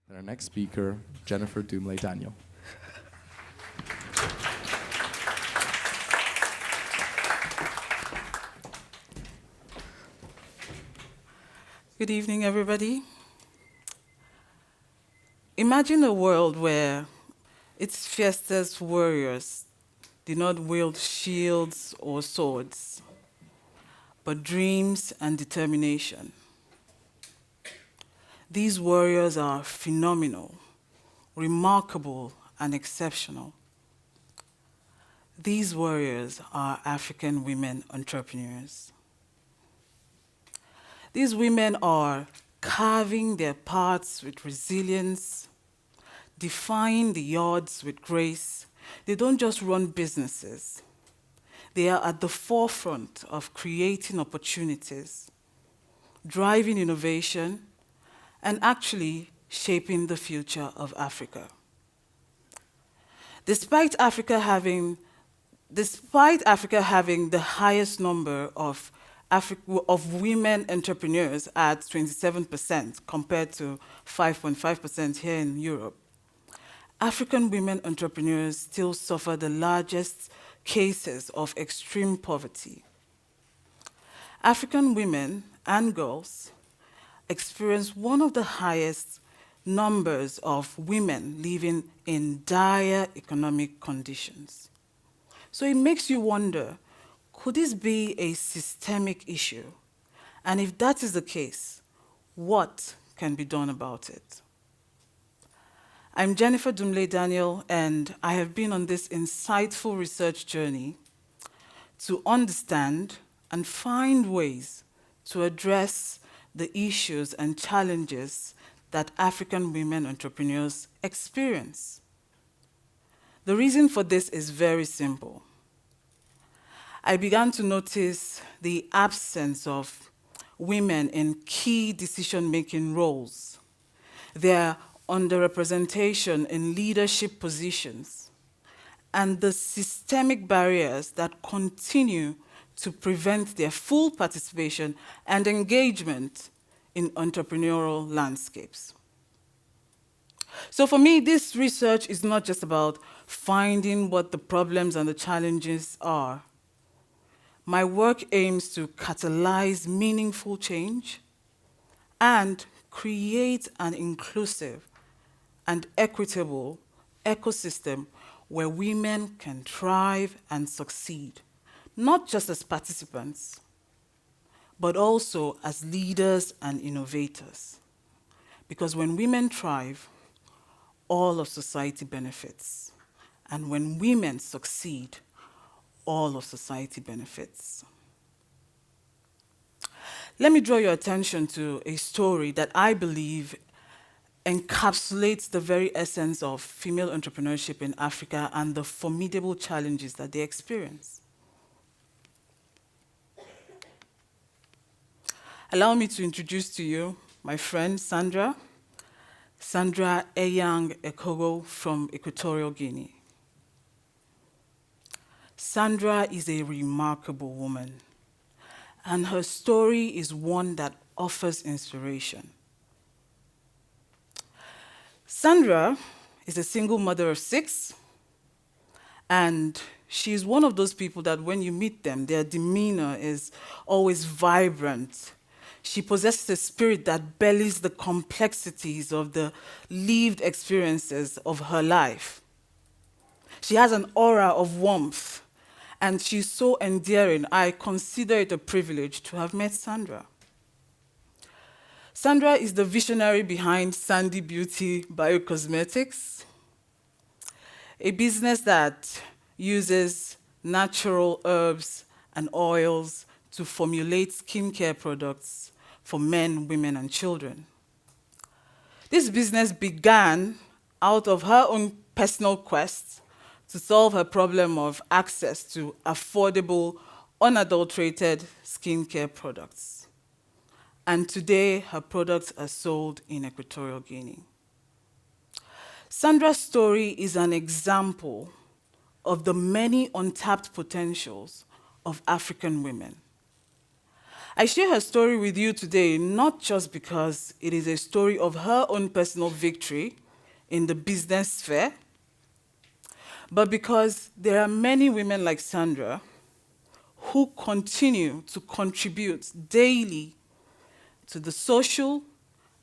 And our next speaker, Jennifer Dumle Daniel. Good evening, everybody. Imagine a world where its fiercest warriors did not wield shields or swords, but dreams and determination. These warriors are phenomenal, remarkable, and exceptional. These warriors are African women entrepreneurs. These women are carving their paths with resilience, defying the odds with grace. They don't just run businesses. They are at the forefront of creating opportunities, driving innovation, and actually shaping the future of Africa. Despite Africa having the highest number of women entrepreneurs at 27% compared to 5.5% here in Europe, African women entrepreneurs still suffer the largest cases of extreme poverty. African women and girls experience one of the highest numbers of women living in dire economic conditions. So it makes you wonder, could this be a systemic issue? And if that is the case, what can be done about it? I'm Jennifer Dumle Daniel, and I have been on this insightful research journey to understand and find ways to address the issues and challenges that African women entrepreneurs experience. The reason for this is very simple. I began to notice the absence of women in key decision-making roles, their underrepresentation in leadership positions, and the systemic barriers that continue to prevent their full participation and engagement in entrepreneurial landscapes. So for me, this research is not just about finding what the problems and the challenges are. My work aims to catalyze meaningful change and create an inclusive and equitable ecosystem where women can thrive and succeed, not just as participants, but also as leaders and innovators. Because when women thrive, all of society benefits. And when women succeed, all of society benefits. Let me draw your attention to a story that I believe encapsulates the very essence of female entrepreneurship in Africa and the formidable challenges that they experience. Allow me to introduce to you my friend Sandra Aang Eogo from Equatorial Guinea. Sandra is a remarkable woman, and her story is one that offers inspiration. Sandra is a single mother of 6, and she's one of those people that when you meet them, their demeanor is always vibrant. She possesses a spirit that bellies the complexities of the lived experiences of her life. She has an aura of warmth, and she's so endearing. I consider it a privilege to have met Sandra. Sandra is the visionary behind Sandy Beauty Biocosmetics, a business that uses natural herbs and oils to formulate skincare products for men, women, and children. This business began out of her own personal quest to solve her problem of access to affordable, unadulterated skincare products. And today, her products are sold in Equatorial Guinea. Sandra's story is an example of the many untapped potentials of African women. I share her story with you today, not just because it is a story of her own personal victory in the business sphere, but because there are many women like Sandra who continue to contribute daily to the social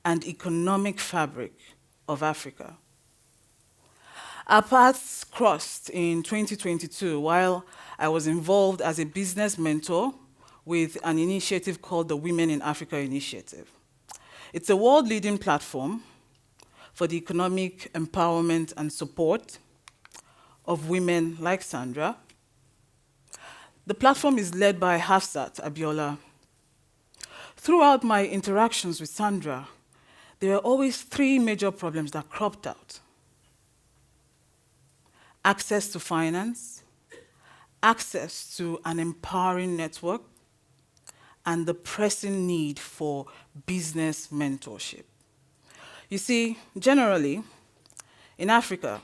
and economic fabric of Africa. Our paths crossed in 2022 while I was involved as a business mentor with an initiative called the Women in Africa Initiative. It's a world-leading platform for the economic empowerment and support of women like Sandra. The platform is led by Hafsat Abiola. Throughout my interactions with Sandra, there were always three major problems that cropped out: access to finance, access to an empowering network, and the pressing need for business mentorship. You see, generally, in Africa,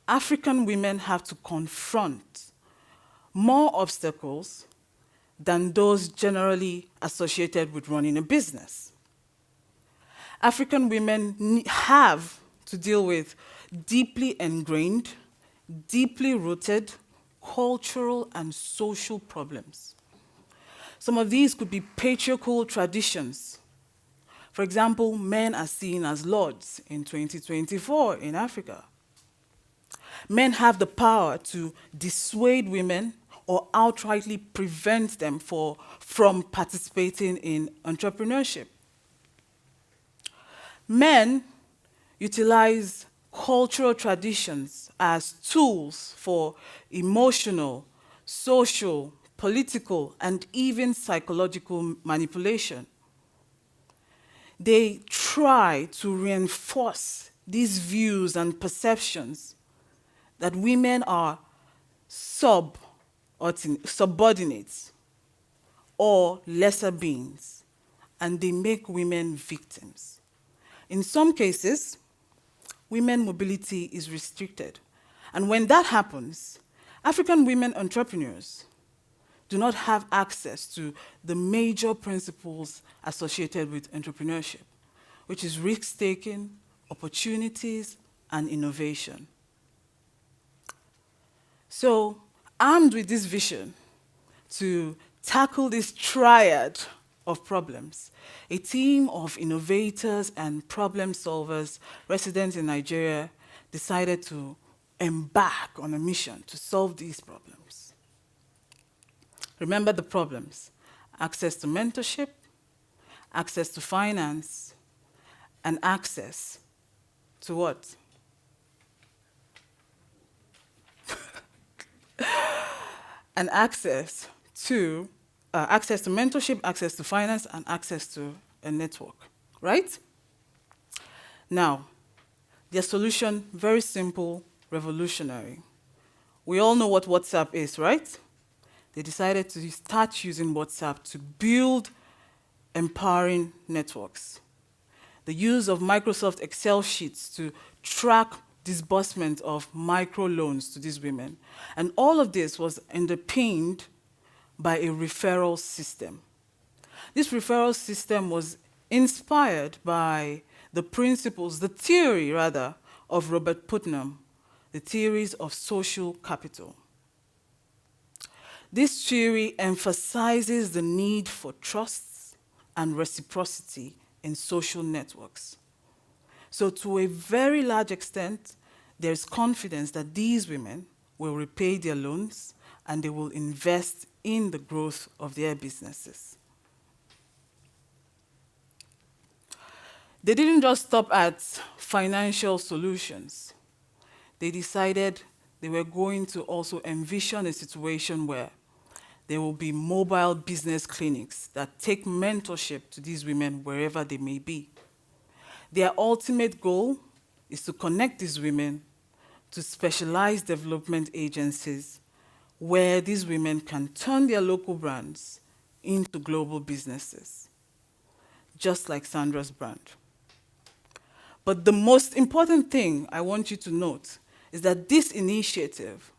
African women have to confront more obstacles than those generally associated with running a business. African women have to deal with deeply ingrained, deeply rooted cultural and social problems. Some of these could be patriarchal traditions. For example, men are seen as lords in 2024 in Africa. Men have the power to dissuade women or outrightly prevent them from participating in entrepreneurship. Men utilize cultural traditions as tools for emotional, social, political, and even psychological manipulation. They try to reinforce these views and perceptions that women are subordinates or lesser beings, and they make women victims. In some cases, women mobility is restricted. And when that happens, African women entrepreneurs do not have access to the major principles associated with entrepreneurship, which is risk-taking, opportunities, and innovation. So, armed with this vision to tackle this triad of problems, a team of innovators and problem solvers resident in Nigeria decided to embark on a mission to solve these problems. Remember the problems: access to mentorship, access to finance, and access to what? And access to mentorship, access to finance, and access to a network, right? Now, their solution, very simple, revolutionary. We all know what WhatsApp is, right? They decided to start using WhatsApp to build empowering networks. The use of Microsoft Excel sheets to track disbursement of microloans to these women. And all of this was underpinned by a referral system. This referral system was inspired by the principles, the theory rather, of Robert Putnam, the theories of social capital. This theory emphasizes the need for trust and reciprocity in social networks. So to a very large extent, there's confidence that these women will repay their loans and they will invest in the growth of their businesses. They didn't just stop at financial solutions. They decided they were going to also envision a situation where there will be mobile business clinics that take mentorship to these women wherever they may be. Their ultimate goal is to connect these women to specialized development agencies where these women can turn their local brands into global businesses, just like Sandra's brand. But the most important thing I want you to note is that this initiative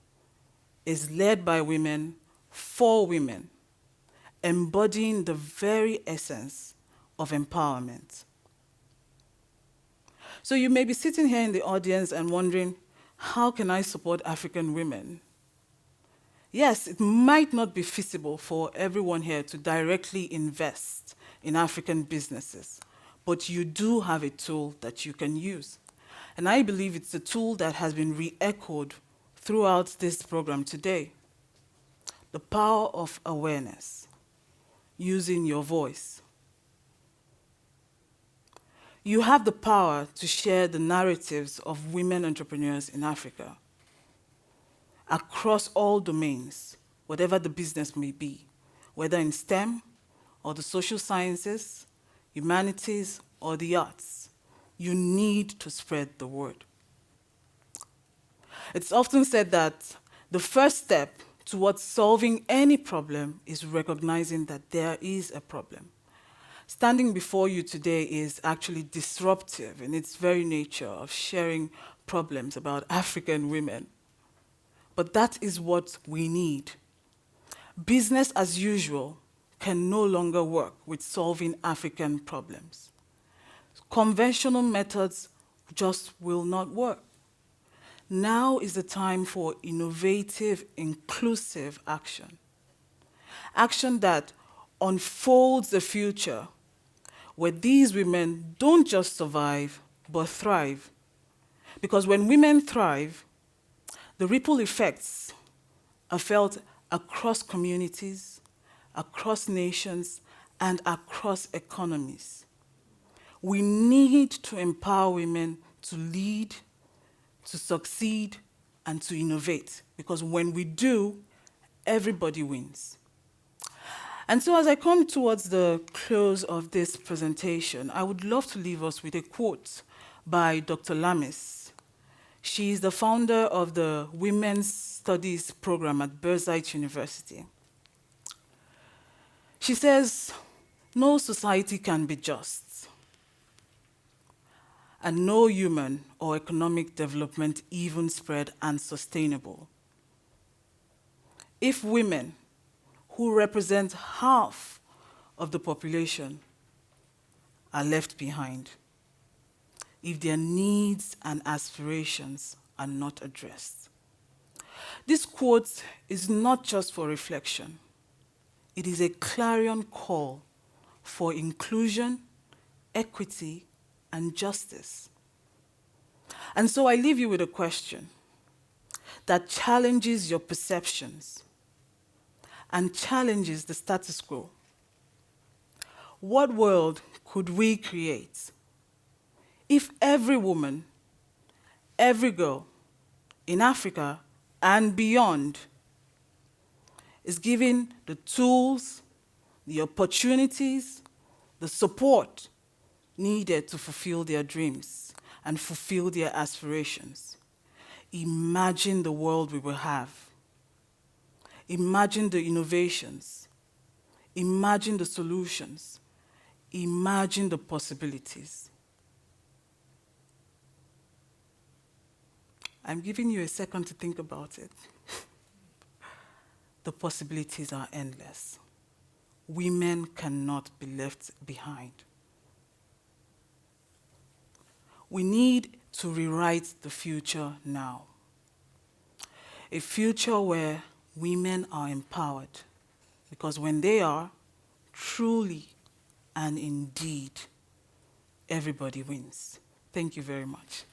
is led by women for women, embodying the very essence of empowerment. So you may be sitting here in the audience and wondering, how can I support African women? Yes, it might not be feasible for everyone here to directly invest in African businesses, but you do have a tool that you can use. And I believe it's a tool that has been re-echoed throughout this program today. The power of awareness, using your voice. You have the power to share the narratives of women entrepreneurs in Africa across all domains, whatever the business may be, whether in STEM or the social sciences, humanities, or the arts. You need to spread the word. It's often said that the first step towards solving any problem is recognizing that there is a problem. Standing before you today is actually disruptive in its very nature of sharing problems about African women. But that is what we need. Business as usual can no longer work with solving African problems. Conventional methods just will not work. Now is the time for innovative, inclusive action. Action that unfolds the future where these women don't just survive, but thrive. Because when women thrive, the ripple effects are felt across communities, across nations, and across economies. We need to empower women to lead, to succeed, and to innovate. Because when we do, everybody wins. And so as I come towards the close of this presentation, I would love to leave us with a quote by Dr. Lamis. She is the founder of the Women's Studies program at Birthright University. She says, "No society can be just, and no human or economic development even spread and sustainable, if women, who represent half of the population, are left behind, if their needs and aspirations are not addressed." This quote is not just for reflection. It is a clarion call for inclusion, equity, and justice. And so I leave you with a question that challenges your perceptions and challenges the status quo. What world could we create if every woman, every girl in Africa and beyond is given the tools, the opportunities, the support needed to fulfill their dreams and fulfill their aspirations? Imagine the world we will have. Imagine the innovations. Imagine the solutions. Imagine the possibilities. I'm giving you a second to think about it. The possibilities are endless. Women cannot be left behind. We need to rewrite the future now. A future where women are empowered, because when they are, truly and indeed, everybody wins. Thank you very much.